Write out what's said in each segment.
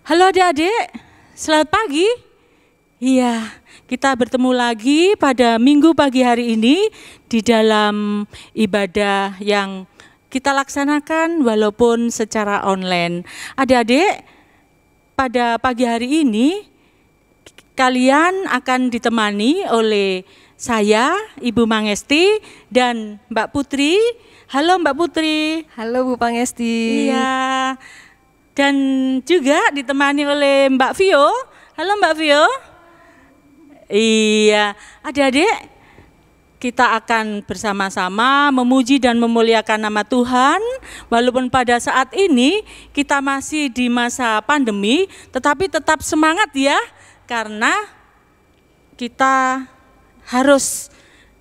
Halo adik-adik, selamat pagi. Iya, kita bertemu lagi pada minggu pagi hari ini di dalam ibadah yang kita laksanakan walaupun secara online. Adik-adik, pada pagi hari ini kalian akan ditemani oleh saya, Ibu Mangesti, dan Mbak Putri. Halo Mbak Putri. Halo Bu Pangesti. Iya. Dan juga ditemani oleh Mbak Vio. Halo Mbak Vio. Iya, adik-adik, kita akan bersama-sama memuji dan memuliakan nama Tuhan. Walaupun pada saat ini kita masih di masa pandemi, tetapi tetap semangat ya, karena kita harus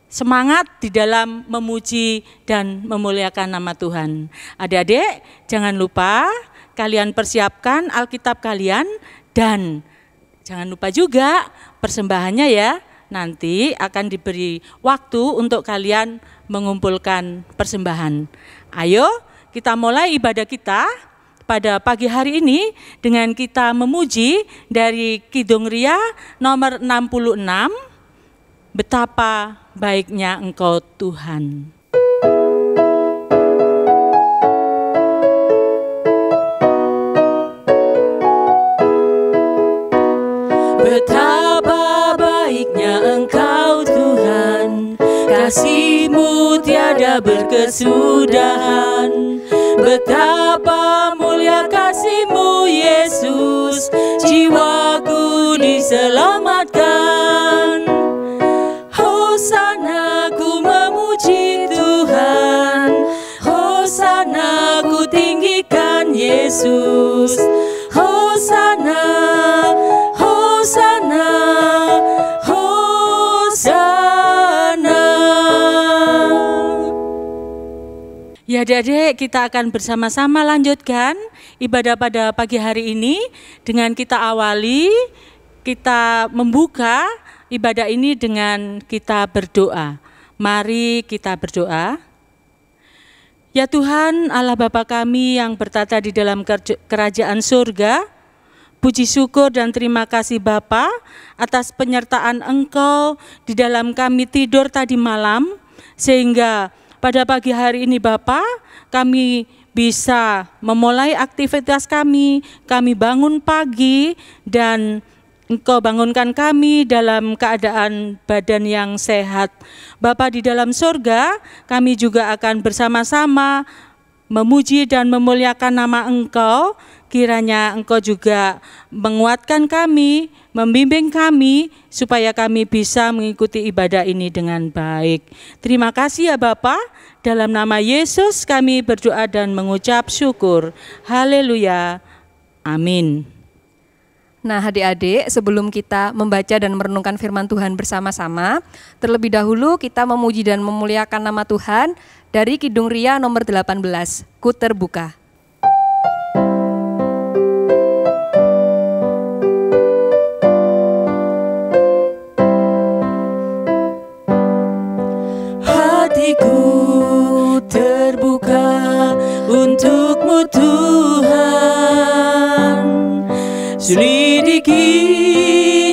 semangat di dalam memuji dan memuliakan nama Tuhan. Adik-adik, jangan lupa kalian persiapkan Alkitab kalian dan jangan lupa juga persembahannya ya. Nanti akan diberi waktu untuk kalian mengumpulkan persembahan. Ayo kita mulai ibadah kita pada pagi hari ini dengan kita memuji dari Kidung Ria nomor 66, Betapa Baiknya Engkau Tuhan. Betapa baiknya Engkau Tuhan, kasih-Mu tiada berkesudahan. Betapa mulia kasih-Mu Yesus, jiwaku diselamatkan. Hosana ku memuji Tuhan, Hosana ku tinggikan Yesus. Hosana, Hosana, Hosana. Ya adik-adik, kita akan bersama-sama lanjutkan ibadah pada pagi hari ini dengan kita awali, kita membuka ibadah ini dengan kita berdoa. Mari kita berdoa. Ya Tuhan, Allah Bapa kami yang bertata di dalam kerajaan surga, puji syukur dan terima kasih Bapa atas penyertaan Engkau di dalam kami tidur tadi malam, sehingga pada pagi hari ini Bapa kami bisa memulai aktivitas kami bangun pagi dan Engkau bangunkan kami dalam keadaan badan yang sehat. Bapa di dalam surga, kami juga akan bersama-sama memuji dan memuliakan nama Engkau. Kiranya Engkau juga menguatkan kami, membimbing kami, supaya kami bisa mengikuti ibadah ini dengan baik. Terima kasih ya Bapa, dalam nama Yesus kami berdoa dan mengucap syukur. Haleluya, amin. Nah adik-adik, sebelum kita membaca dan merenungkan firman Tuhan bersama-sama, terlebih dahulu kita memuji dan memuliakan nama Tuhan dari Kidung Ria nomor 18, Ku Terbuka. Hatiku terbuka untuk-Mu Tuhan, selidiki,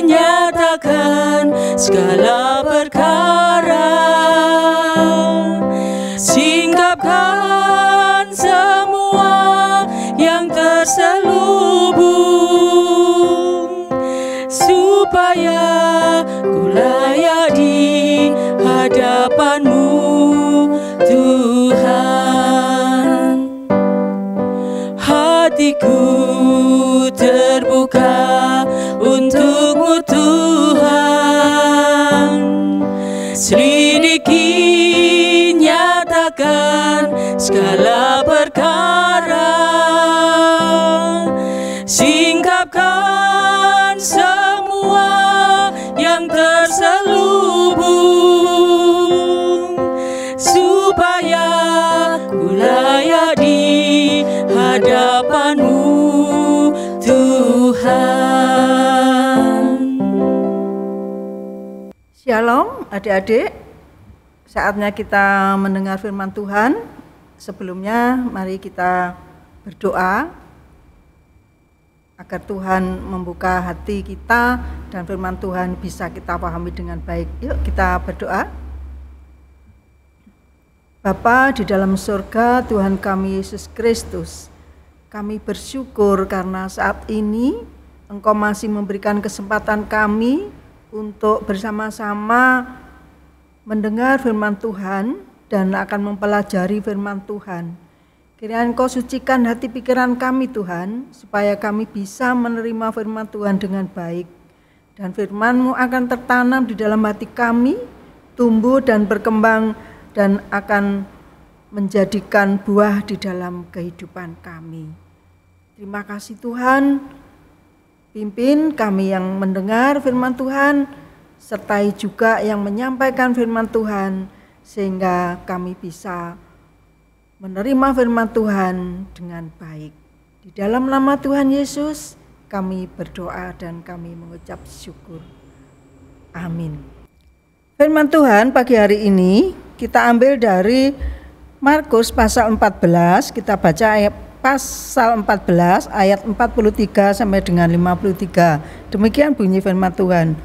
nyatakan segala perkara, singkapkan semua yang terselubung, supaya ku layak di hadapan-Mu Tuhan. Hatiku terbuka untuk-Mu Tuhan, selidiki, nyatakan segala perkara, singkapkan semua yang terselubung, supaya ku layak di hadapan-Mu Tuhan. Shalom adik-adik, saatnya kita mendengar firman Tuhan. Sebelumnya mari kita berdoa agar Tuhan membuka hati kita dan firman Tuhan bisa kita pahami dengan baik. Yuk kita berdoa. Bapa di dalam surga, Tuhan kami Yesus Kristus, kami bersyukur karena saat ini Engkau masih memberikan kesempatan kami untuk bersama-sama mendengar firman Tuhan dan akan mempelajari firman Tuhan. Kiranya Engkau sucikan hati pikiran kami Tuhan, supaya kami bisa menerima firman Tuhan dengan baik. Dan firman-Mu akan tertanam di dalam hati kami, tumbuh dan berkembang, dan akan menjadikan buah di dalam kehidupan kami. Terima kasih Tuhan, pimpin kami yang mendengar firman Tuhan, sertai juga yang menyampaikan firman Tuhan, sehingga kami bisa menerima firman Tuhan dengan baik. Di dalam nama Tuhan Yesus kami berdoa dan kami mengucap syukur. Amin. Firman Tuhan pagi hari ini kita ambil dari Markus pasal 14, kita baca ayat pasal 14 ayat 43 sampai dengan 53. Demikian bunyi firman Tuhan.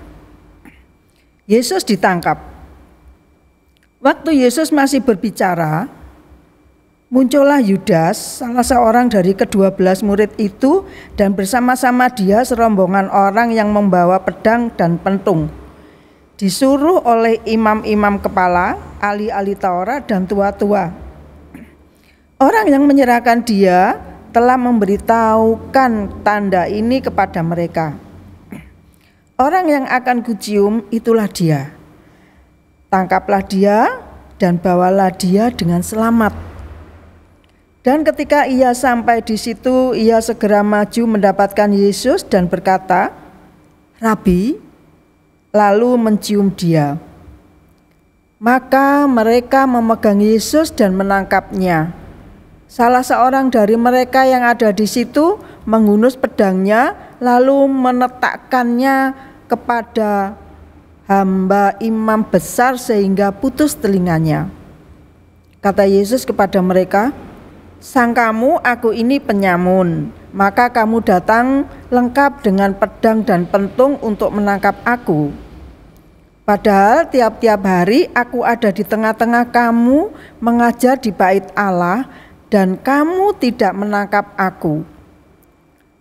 Yesus ditangkap. Waktu Yesus masih berbicara, muncullah Yudas, salah seorang dari ke-12 murid itu, dan bersama-sama dia serombongan orang yang membawa pedang dan pentung. Disuruh oleh imam-imam kepala, ahli-ahli Taurat dan tua-tua. Orang yang menyerahkan dia telah memberitahukan tanda ini kepada mereka. Orang yang akan kucium itulah dia. Tangkaplah dia dan bawalah dia dengan selamat. Dan ketika ia sampai di situ, ia segera maju mendapatkan Yesus dan berkata, "Rabi," lalu mencium dia. Maka mereka memegang Yesus dan menangkapnya. Salah seorang dari mereka yang ada di situ menghunus pedangnya, lalu menetakkannya kepada hamba imam besar sehingga putus telinganya. Kata Yesus kepada mereka, "Sangkamu aku ini penyamun, maka kamu datang lengkap dengan pedang dan pentung untuk menangkap aku. Padahal tiap-tiap hari aku ada di tengah-tengah kamu mengajar di bait Allah, dan kamu tidak menangkap aku.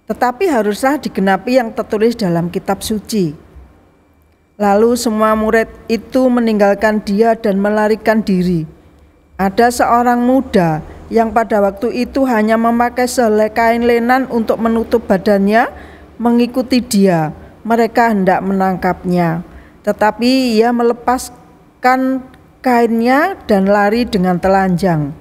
Tetapi haruslah digenapi yang tertulis dalam kitab suci." Lalu semua murid itu meninggalkan dia dan melarikan diri. Ada seorang muda yang pada waktu itu hanya memakai sehelai kain lenan untuk menutup badannya, mengikuti dia. Mereka hendak menangkapnya, tetapi ia melepaskan kainnya dan lari dengan telanjang.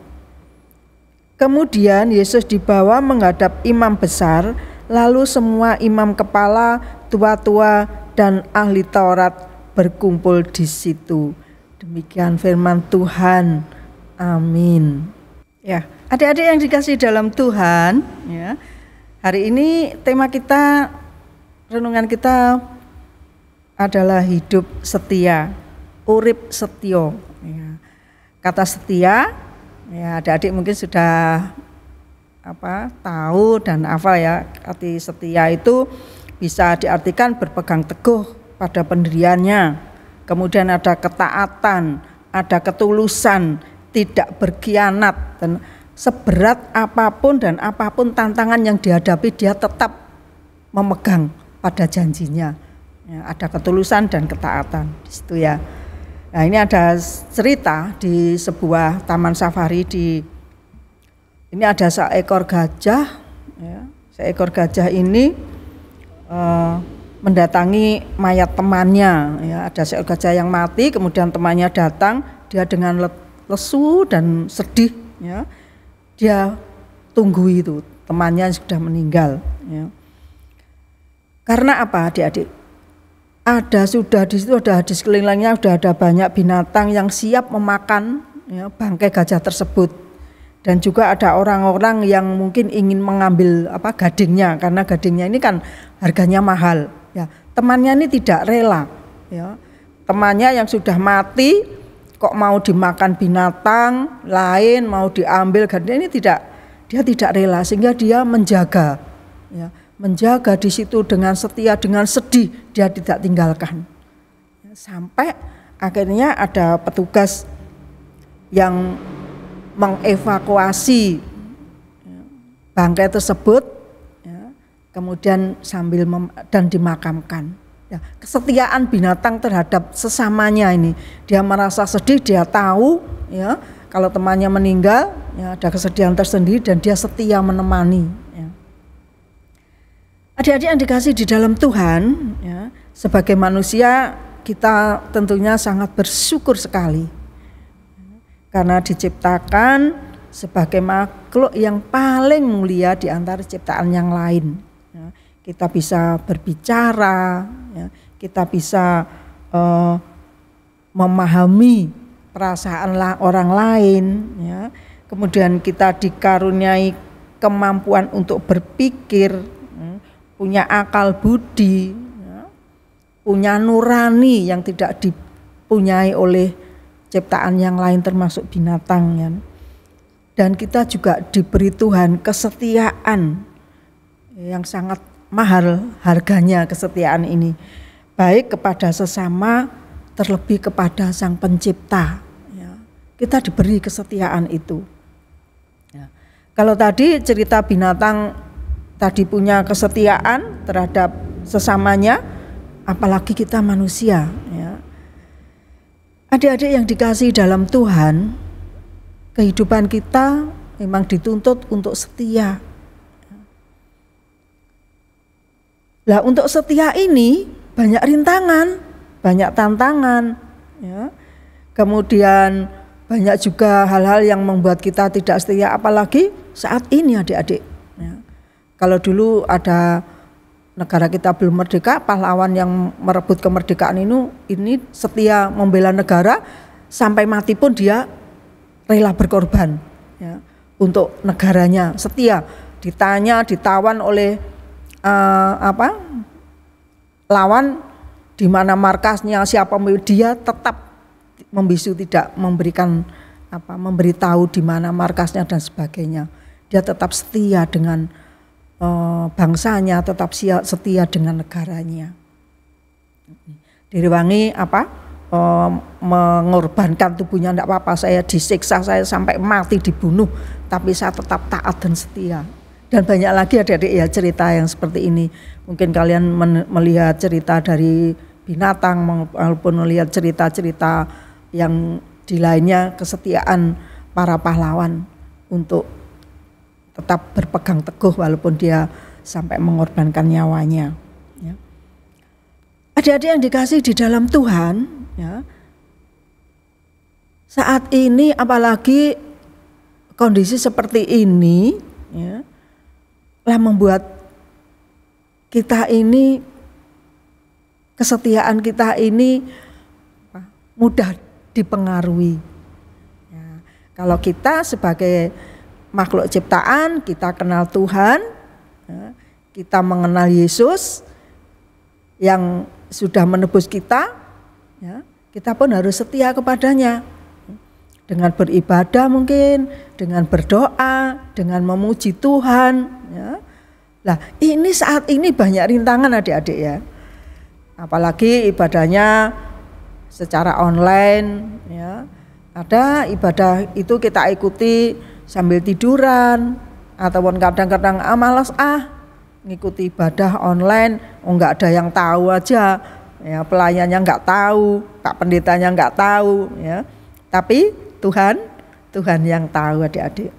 Kemudian Yesus dibawa menghadap imam besar, lalu semua imam kepala, tua-tua, dan ahli Taurat berkumpul di situ. Demikian firman Tuhan. Amin. Ya, adik-adik yang dikasihi dalam Tuhan, ya. Hari ini tema kita, renungan kita adalah hidup setia, urip setio. Ya. Kata setia, ya adik-adik mungkin sudah tahu dan hafal ya. Arti setia itu bisa diartikan berpegang teguh pada pendiriannya. Kemudian ada ketaatan, ada ketulusan, tidak berkhianat, dan seberat apapun dan apapun tantangan yang dihadapi dia tetap memegang pada janjinya. Ya, ada ketulusan dan ketaatan di situ ya. Nah, ini ada cerita di sebuah taman safari ini ada seekor gajah. Ya, seekor gajah ini mendatangi mayat temannya. Ya, ada seekor gajah yang mati, kemudian temannya datang, dia dengan lesu dan sedih. Ya, dia tunggu itu temannya sudah meninggal. Ya. Karena apa, adik-adik? Sudah di situ ada di sekelilingnya sudah ada banyak binatang yang siap memakan ya, bangkai gajah tersebut, dan juga ada orang-orang yang mungkin ingin mengambil gadingnya, karena gadingnya ini kan harganya mahal. Ya, temannya ini tidak rela. Ya, temannya yang sudah mati kok mau dimakan binatang lain, mau diambil gadingnya ini dia tidak rela, sehingga dia menjaga. Ya, menjaga di situ dengan setia, dengan sedih dia tidak tinggalkan. Sampai akhirnya ada petugas yang mengevakuasi bangkai tersebut, ya, kemudian dan dimakamkan. Ya, kesetiaan binatang terhadap sesamanya ini, dia merasa sedih, dia tahu ya kalau temannya meninggal, ya, ada kesedihan tersendiri dan dia setia menemani. Ya. Adik-adik yang dikasih di dalam Tuhan, ya, sebagai manusia kita tentunya sangat bersyukur sekali karena diciptakan sebagai makhluk yang paling mulia di antara ciptaan yang lain. Ya, kita bisa berbicara, ya, kita bisa memahami perasaan orang lain, ya. Kemudian kita dikaruniai kemampuan untuk berpikir, punya akal budi, ya, punya nurani yang tidak dipunyai oleh ciptaan yang lain termasuk binatang, ya. Dan kita juga diberi Tuhan kesetiaan yang sangat mahal harganya kesetiaan ini, baik kepada sesama terlebih kepada Sang Pencipta. Ya, kita diberi kesetiaan itu. Ya. Kalau tadi cerita binatang tadi punya kesetiaan terhadap sesamanya, apalagi kita manusia. Ya. Adik-adik yang dikasihi dalam Tuhan, kehidupan kita memang dituntut untuk setia. Nah, untuk setia ini banyak rintangan, banyak tantangan, ya. Kemudian banyak juga hal-hal yang membuat kita tidak setia, apalagi saat ini adik-adik. Ya. Kalau dulu ada negara kita belum merdeka, pahlawan yang merebut kemerdekaan ini setia membela negara sampai mati pun dia rela berkorban, ya, untuk negaranya, setia. Ditanya, ditawan oleh lawan di mana markasnya, siapa dia tetap membisu, tidak memberikan memberitahu di mana markasnya dan sebagainya. Dia tetap setia dengan bangsanya, tetap setia dengan negaranya. Diriwangi mengorbankan tubuhnya, tidak apa-apa, saya disiksa, saya sampai mati dibunuh, tapi saya tetap taat dan setia. Dan banyak lagi adik-adik ya cerita yang seperti ini. Mungkin kalian melihat cerita dari binatang maupun melihat cerita-cerita yang di lainnya, kesetiaan para pahlawan untuk tetap berpegang teguh walaupun dia sampai mengorbankan nyawanya. Ya. Adik-adik yang dikasih di dalam Tuhan, ya, saat ini apalagi kondisi seperti ini, ya, telah membuat kita ini, kesetiaan kita ini mudah dipengaruhi. Ya, kalau kita sebagai makhluk ciptaan, kita kenal Tuhan, ya, kita mengenal Yesus yang sudah menebus kita, ya, kita pun harus setia kepadanya. Dengan beribadah mungkin, dengan berdoa, dengan memuji Tuhan. Ya. Nah, ini saat ini banyak rintangan adik-adik ya. Apalagi ibadahnya secara online. Ya. Ada ibadah itu kita ikuti sambil tiduran, ataupun kadang-kadang malas ngikuti ibadah online, enggak ada yang tahu aja. Ya, pelayannya enggak tahu, Pak Pendetanya enggak tahu. Ya. Tapi Tuhan yang tahu adik-adik.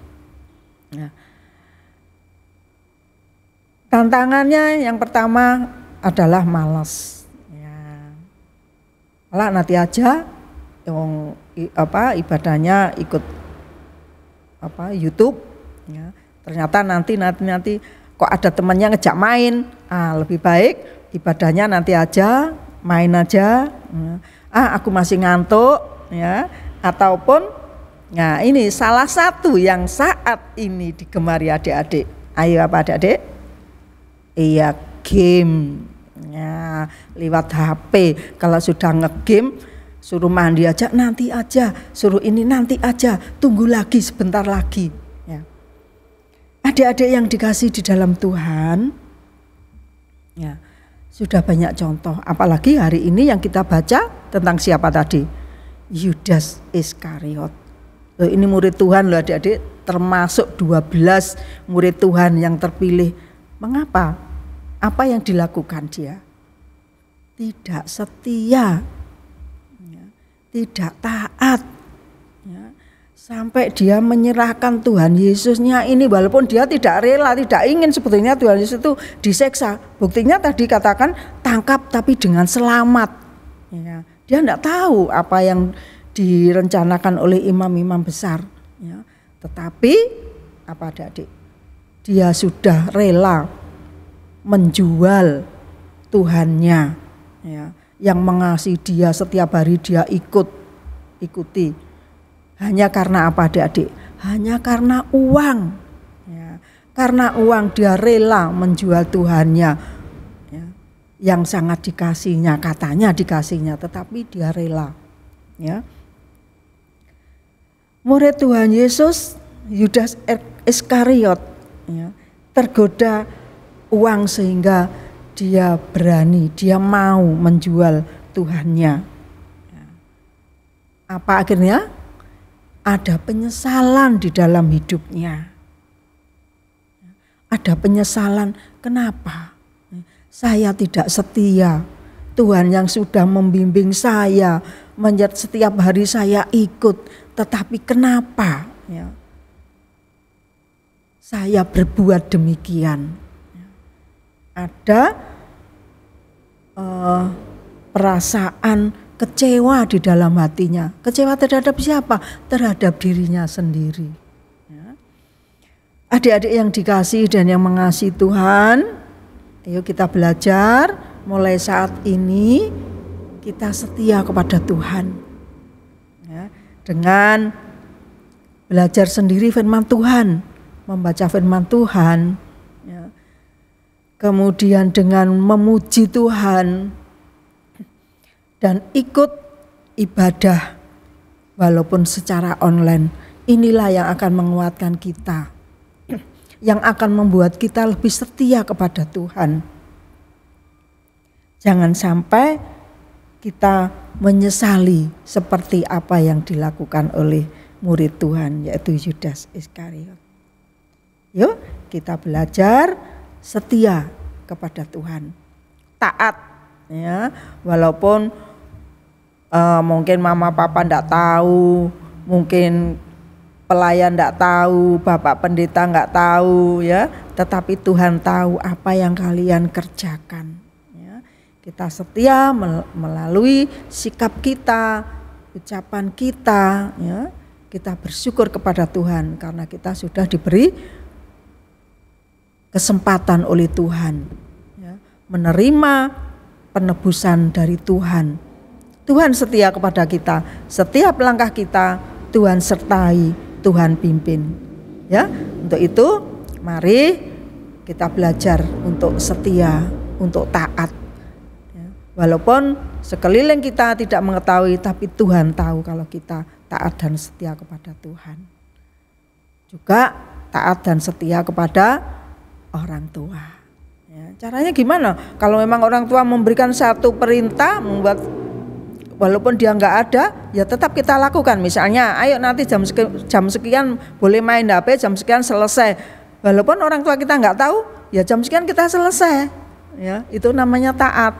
Nah, tantangannya yang pertama adalah malas. Ya. Malah nanti aja yang ibadahnya ikut YouTube. Ya. Ternyata nanti kok ada temannya ngejak main. Lebih baik ibadahnya nanti aja, main aja. Aku masih ngantuk. Ya. Ataupun, nah ini salah satu yang saat ini digemari adik-adik. Ayo apa adik-adik? Iya, game. Ya, lewat HP. Kalau sudah nge-game, suruh mandi aja, nanti aja. Suruh ini nanti aja, tunggu lagi sebentar lagi. Ya. Adik-adik yang dikasih di dalam Tuhan, Ya, sudah banyak contoh, apalagi hari ini yang kita baca tentang siapa tadi? Yudas Iskariot. Loh, ini murid Tuhan loh adik-adik, termasuk 12 murid Tuhan yang terpilih. Mengapa? Apa yang dilakukan dia? Tidak setia, ya, tidak taat, ya, sampai dia menyerahkan Tuhan Yesusnya ini, walaupun dia tidak rela, tidak ingin sebetulnya Tuhan Yesus itu diseksa. Buktinya tadi katakan tangkap tapi dengan selamat. Ya, dia tidak tahu apa yang direncanakan oleh imam-imam besar. Ya, tetapi apa adik-adik? Dia sudah rela menjual Tuhannya. Ya, yang mengasihi dia setiap hari dia ikuti. Hanya karena apa adik-adik? Hanya karena uang. Ya, karena uang dia rela menjual Tuhannya, ya, yang sangat dikasihnya, katanya dikasihnya, tetapi dia rela. Ya. Murid Tuhan Yesus Yudas Iskariot, ya, tergoda uang sehingga dia berani, dia mau menjual Tuhannya. Apa akhirnya? Ada penyesalan di dalam hidupnya. Ada penyesalan, kenapa? Saya tidak setia. Tuhan yang sudah membimbing saya, setiap hari saya ikut, tetapi kenapa? Ya, saya berbuat demikian. Ada perasaan kecewa di dalam hatinya. Kecewa terhadap siapa? Terhadap dirinya sendiri. Ya. Adik-adik yang dikasihi dan yang mengasihi Tuhan, ayo kita belajar mulai saat ini kita setia kepada Tuhan. Ya. Dengan belajar sendiri firman Tuhan, membaca firman Tuhan, ya. Kemudian dengan memuji Tuhan dan ikut ibadah walaupun secara online. Inilah yang akan menguatkan kita, yang akan membuat kita lebih setia kepada Tuhan. Jangan sampai kita menyesali seperti apa yang dilakukan oleh murid Tuhan, yaitu Yudas Iskariot. Yuk kita belajar setia kepada Tuhan, taat, ya, walaupun mungkin mama papa enggak tahu, mungkin pelayan enggak tahu, bapak pendeta enggak tahu, ya, tetapi Tuhan tahu apa yang kalian kerjakan. Ya. Kita setia melalui sikap kita, ucapan kita, ya, kita bersyukur kepada Tuhan karena kita sudah diberi kesempatan oleh Tuhan, ya, menerima penebusan dari Tuhan. Tuhan setia kepada kita, setiap langkah kita Tuhan sertai, Tuhan pimpin. Ya, untuk itu mari kita belajar untuk setia, untuk taat. Ya, walaupun sekeliling kita tidak mengetahui, tapi Tuhan tahu kalau kita taat dan setia kepada Tuhan. Juga taat dan setia kepada orang tua. Ya, caranya gimana? Kalau memang orang tua memberikan satu perintah, membuat walaupun dia nggak ada, ya tetap kita lakukan. Misalnya, ayo nanti jam sekian boleh main HP, jam sekian selesai. Walaupun orang tua kita nggak tahu, ya jam sekian kita selesai. Ya, itu namanya taat.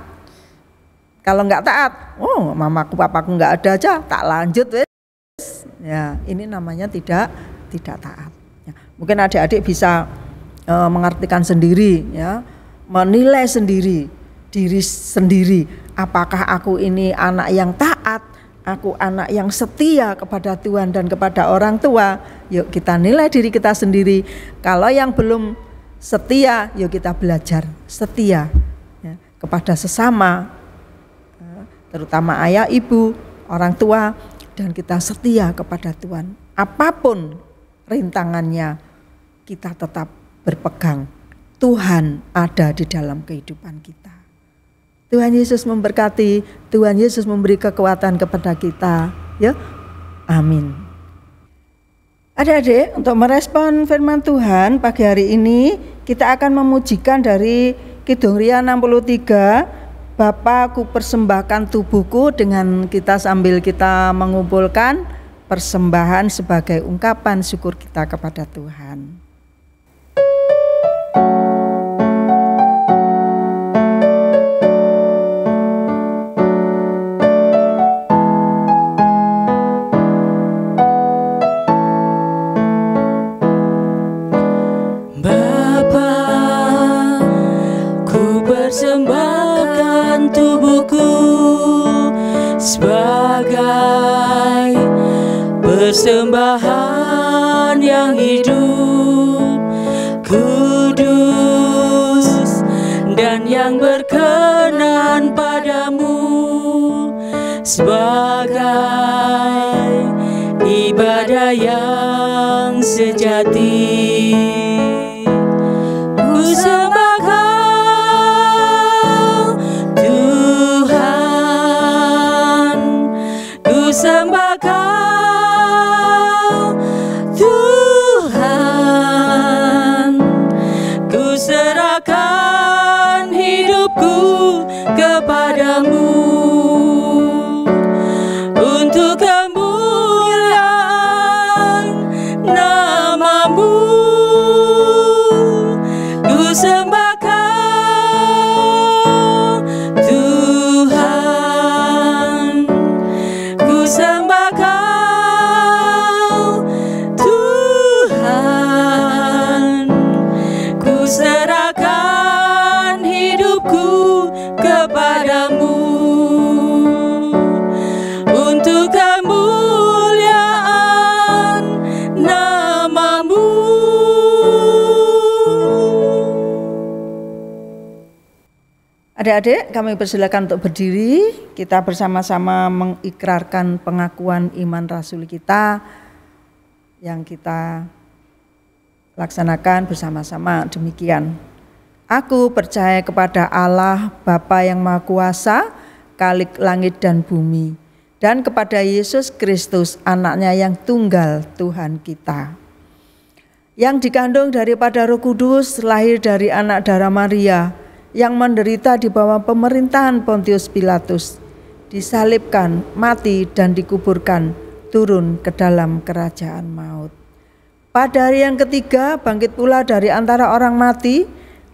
Kalau nggak taat, oh mamaku papaku nggak ada aja, tak lanjut wes. Ya, ini namanya tidak taat. Ya, mungkin adik-adik bisa mengartikan sendiri, ya, menilai sendiri diri sendiri. Apakah aku ini anak yang taat, aku anak yang setia kepada Tuhan dan kepada orang tua? Yuk kita nilai diri kita sendiri. Kalau yang belum setia, yuk kita belajar setia, ya, kepada sesama, terutama ayah, ibu, orang tua, dan kita setia kepada Tuhan. Apapun rintangannya, kita tetap berpegang. Tuhan ada di dalam kehidupan kita. Tuhan Yesus memberkati, Tuhan Yesus memberi kekuatan kepada kita, ya. Amin. Adik-adik, untuk merespon firman Tuhan pagi hari ini, kita akan memujikan dari Kidung Ria 63, Bapa, ku persembahkan tubuhku, dengan kita sambil kita mengumpulkan persembahan sebagai ungkapan syukur kita kepada Tuhan. Persembahkan tubuhku sebagai persembahan yang hidup, kudus, dan yang berkenan padamu, sebagai ibadah yang sejati. Ku sembahkan sembah Kau Tuhan, ku serahkan hidupku kepadamu untuk kemuliaan nama-Mu. Ku sembah Kau Tuhan, sembah Kau Tuhan, ku serahkan hidupku kepadamu untuk kemuliaan nama-Mu. Adik-adik, kami persilakan untuk berdiri. Kita bersama-sama mengikrarkan pengakuan iman Rasul kita yang kita laksanakan bersama-sama demikian. Aku percaya kepada Allah Bapa yang Maha Kuasa, Khalik langit dan bumi, dan kepada Yesus Kristus, Anaknya yang tunggal, Tuhan kita, yang dikandung daripada Roh Kudus, lahir dari anak darah Maria, yang menderita di bawah pemerintahan Pontius Pilatus, disalibkan, mati, dan dikuburkan, turun ke dalam kerajaan maut. Pada hari yang ketiga bangkit pula dari antara orang mati,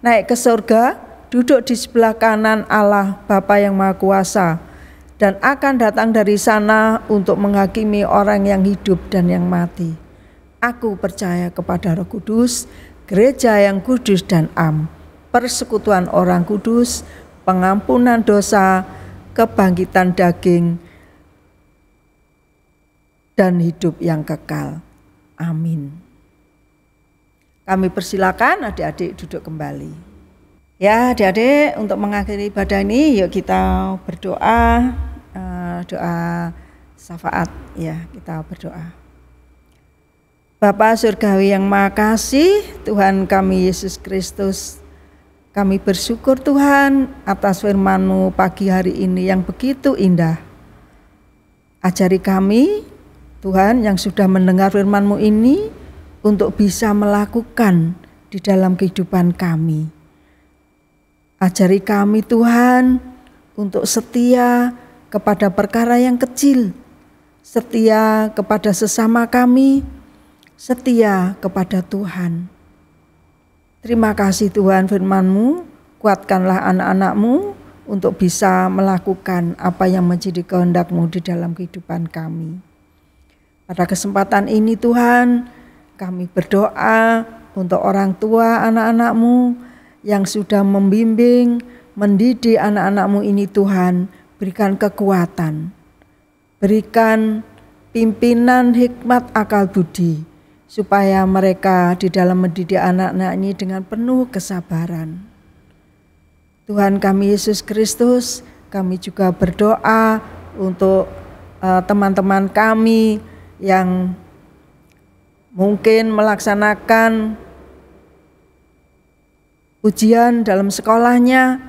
naik ke surga, duduk di sebelah kanan Allah Bapa yang Maha Kuasa, dan akan datang dari sana untuk menghakimi orang yang hidup dan yang mati. Aku percaya kepada Roh Kudus, gereja yang kudus dan am, persekutuan orang kudus, pengampunan dosa, kebangkitan daging, dan hidup yang kekal. Amin. Kami persilakan adik-adik duduk kembali. Ya adik-adik, untuk mengakhiri ibadah ini yuk kita berdoa, doa syafaat ya, kita berdoa. Bapa Surgawi yang Maha Kasih, Tuhan kami Yesus Kristus, kami bersyukur Tuhan atas firman-Mu pagi hari ini yang begitu indah. Ajari kami Tuhan yang sudah mendengar firman-Mu ini untuk bisa melakukan di dalam kehidupan kami. Ajari kami Tuhan untuk setia kepada perkara yang kecil, setia kepada sesama kami, setia kepada Tuhan. Terima kasih Tuhan firman-Mu, kuatkanlah anak-anak-Mu untuk bisa melakukan apa yang menjadi kehendak-Mu di dalam kehidupan kami. Pada kesempatan ini Tuhan, kami berdoa untuk orang tua anak-anak-Mu yang sudah membimbing, mendidik anak-anak-Mu ini Tuhan, berikan kekuatan, berikan pimpinan hikmat akal budi, supaya mereka di dalam mendidik anak-anak ini dengan penuh kesabaran. Tuhan kami Yesus Kristus, kami juga berdoa untuk teman-teman kami yang mungkin melaksanakan ujian dalam sekolahnya.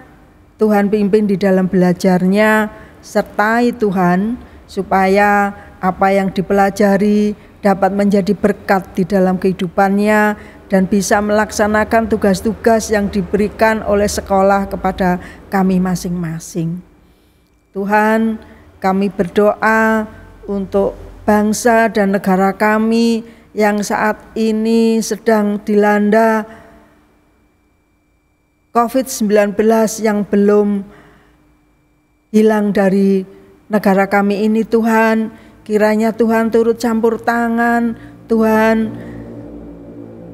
Tuhan pimpin di dalam belajarnya, sertai Tuhan supaya apa yang dipelajari dapat menjadi berkat di dalam kehidupannya dan bisa melaksanakan tugas-tugas yang diberikan oleh sekolah kepada kami masing-masing. Tuhan, kami berdoa untuk bangsa dan negara kami yang saat ini sedang dilanda COVID-19 yang belum hilang dari negara kami ini. Tuhan, kiranya Tuhan turut campur tangan, Tuhan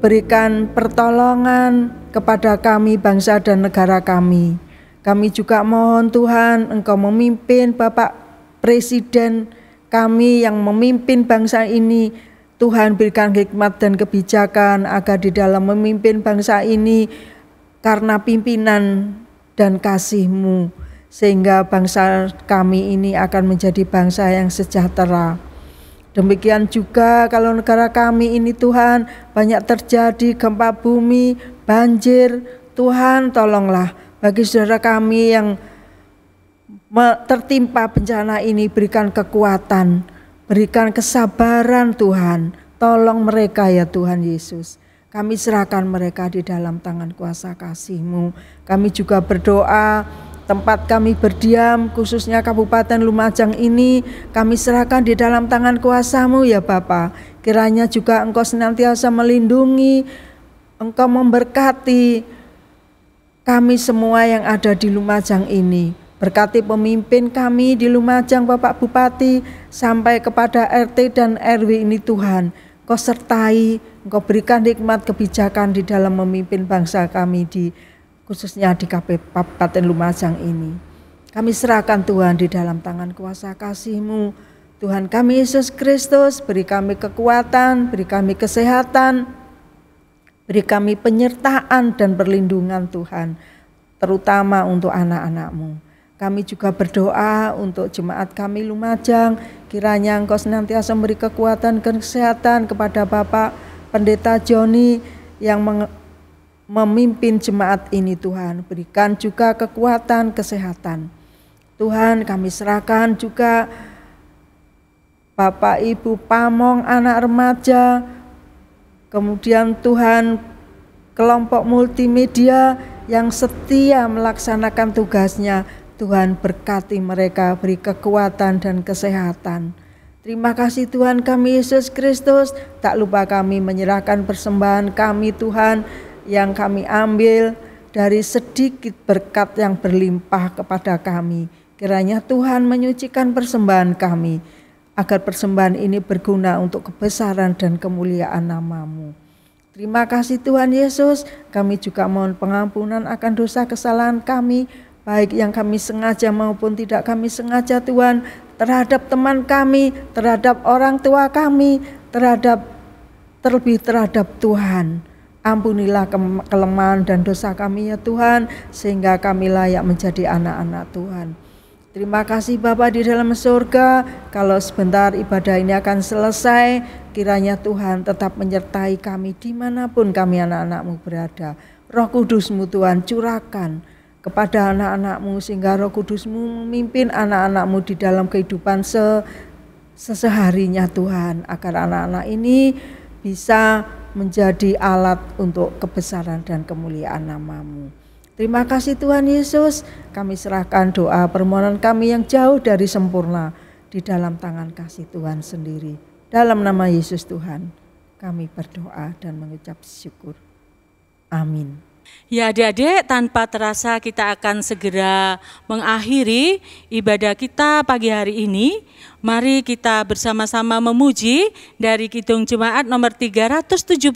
berikan pertolongan kepada kami, bangsa dan negara kami. Kami juga mohon Tuhan, Engkau memimpin Bapak Presiden kami yang memimpin bangsa ini. Tuhan berikan hikmat dan kebijakan agar di dalam memimpin bangsa ini karena pimpinan dan kasih-Mu, sehingga bangsa kami ini akan menjadi bangsa yang sejahtera. Demikian juga kalau negara kami ini Tuhan banyak terjadi gempa bumi, banjir, Tuhan tolonglah bagi saudara kami yang tertimpa bencana ini, berikan kekuatan, berikan kesabaran Tuhan, tolong mereka ya Tuhan Yesus. Kami serahkan mereka di dalam tangan kuasa kasih-Mu. Kami juga berdoa tempat kami berdiam, khususnya Kabupaten Lumajang ini, kami serahkan di dalam tangan kuasa-Mu ya Bapa. Kiranya juga Engkau senantiasa melindungi, Engkau memberkati kami semua yang ada di Lumajang ini. Berkati pemimpin kami di Lumajang, Bapak Bupati, sampai kepada RT dan RW ini Tuhan. Engkau sertai, Engkau berikan hikmat kebijakan di dalam memimpin bangsa kami khususnya di Kabupaten Lumajang ini. Kami serahkan Tuhan di dalam tangan kuasa kasih-Mu. Tuhan kami Yesus Kristus, beri kami kekuatan, beri kami kesehatan, beri kami penyertaan dan perlindungan Tuhan, terutama untuk anak-anak-Mu. Kami juga berdoa untuk jemaat kami Lumajang, kiranya Engkau senantiasa memberi kekuatan dan kesehatan kepada Bapak Pendeta Joni yang memimpin jemaat ini Tuhan. Berikan juga kekuatan, kesehatan. Tuhan, kami serahkan juga Bapak Ibu Pamong anak remaja, kemudian Tuhan kelompok multimedia yang setia melaksanakan tugasnya. Tuhan berkati mereka, beri kekuatan dan kesehatan. Terima kasih Tuhan kami Yesus Kristus. Tak lupa kami menyerahkan persembahan kami Tuhan yang kami ambil dari sedikit berkat yang berlimpah kepada kami. Kiranya Tuhan menyucikan persembahan kami, agar persembahan ini berguna untuk kebesaran dan kemuliaan nama-Mu. Terima kasih Tuhan Yesus. Kami juga mohon pengampunan akan dosa kesalahan kami, baik yang kami sengaja maupun tidak kami sengaja Tuhan, terhadap teman kami, terhadap orang tua kami, terlebih terhadap Tuhan. Ampunilah kelemahan dan dosa kami ya Tuhan, sehingga kami layak menjadi anak-anak Tuhan. Terima kasih Bapa di dalam surga, kalau sebentar ibadah ini akan selesai, kiranya Tuhan tetap menyertai kami dimanapun kami anak-anak-Mu berada. Roh Kudus-Mu Tuhan curahkan kepada anak-anak-Mu, sehingga Roh Kudus-Mu memimpin anak-anak-Mu di dalam kehidupan seseharinya Tuhan, agar anak-anak ini bisa menjadi alat untuk kebesaran dan kemuliaan nama-Mu. Terima kasih Tuhan Yesus, kami serahkan doa permohonan kami yang jauh dari sempurna di dalam tangan kasih Tuhan sendiri. Dalam nama Yesus Tuhan, kami berdoa dan mengucap syukur. Amin. Ya adik-adik, tanpa terasa kita akan segera mengakhiri ibadah kita pagi hari ini. Mari kita bersama-sama memuji dari Kidung Jemaat nomor 376,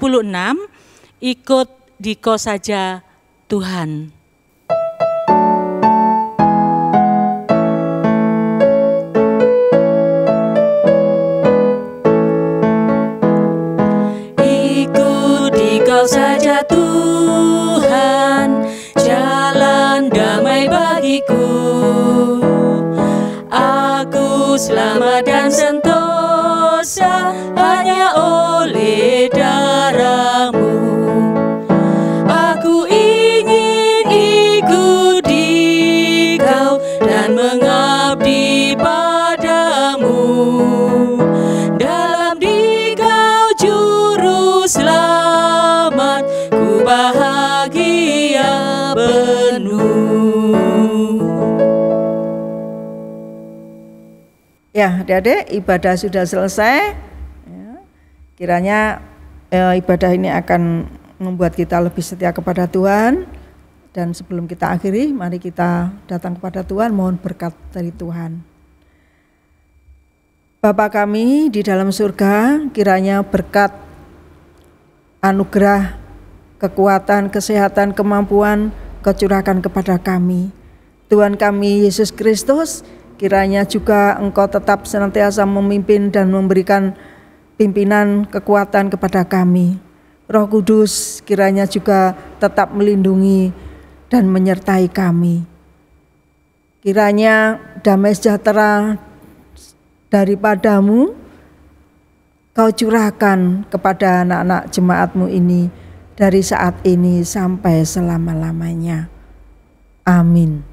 ikut Diko saja Tuhan. Ikut Dikau saja Tuhan, jalan damai bagiku. Aku selamat dan sentosa hanya oleh darah-Mu. Aku ingin ikut Dikau dan mengabdi padamu. Dalam Dikau juru selamat Ya, adik-adik, ibadah sudah selesai. Ya, kiranya ibadah ini akan membuat kita lebih setia kepada Tuhan. Dan sebelum kita akhiri, mari kita datang kepada Tuhan, mohon berkat dari Tuhan. Bapa kami di dalam surga, kiranya berkat, anugerah, kekuatan, kesehatan, kemampuan Kau curahkan kepada kami. Tuhan kami Yesus Kristus, kiranya juga Engkau tetap senantiasa memimpin dan memberikan pimpinan kekuatan kepada kami. Roh Kudus kiranya juga tetap melindungi dan menyertai kami. Kiranya damai sejahtera daripadamu Kau curahkan kepada anak-anak jemaat-Mu ini dari saat ini sampai selama-lamanya. Amin.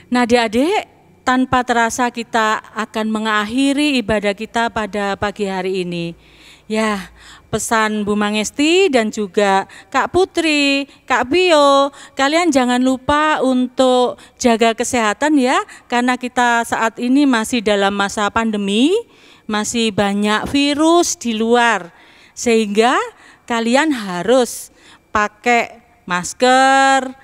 Nah, adik-adik, tanpa terasa kita akan mengakhiri ibadah kita pada pagi hari ini. Ya, pesan Bu Mangesti dan juga Kak Putri, Kak Bio, kalian jangan lupa untuk jaga kesehatan ya, karena kita saat ini masih dalam masa pandemi, masih banyak virus di luar, sehingga kalian harus pakai masker,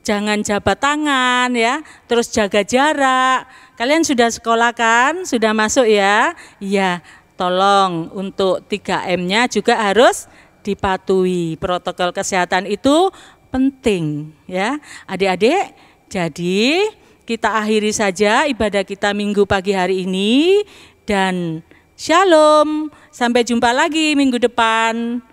jangan jabat tangan ya, terus jaga jarak. Kalian sudah sekolah kan? Sudah masuk ya? Iya, tolong untuk 3M-nya juga harus dipatuhi. Protokol kesehatan itu penting ya. Adik-adik, jadi kita akhiri saja ibadah kita minggu pagi hari ini dan shalom. Sampai jumpa lagi minggu depan.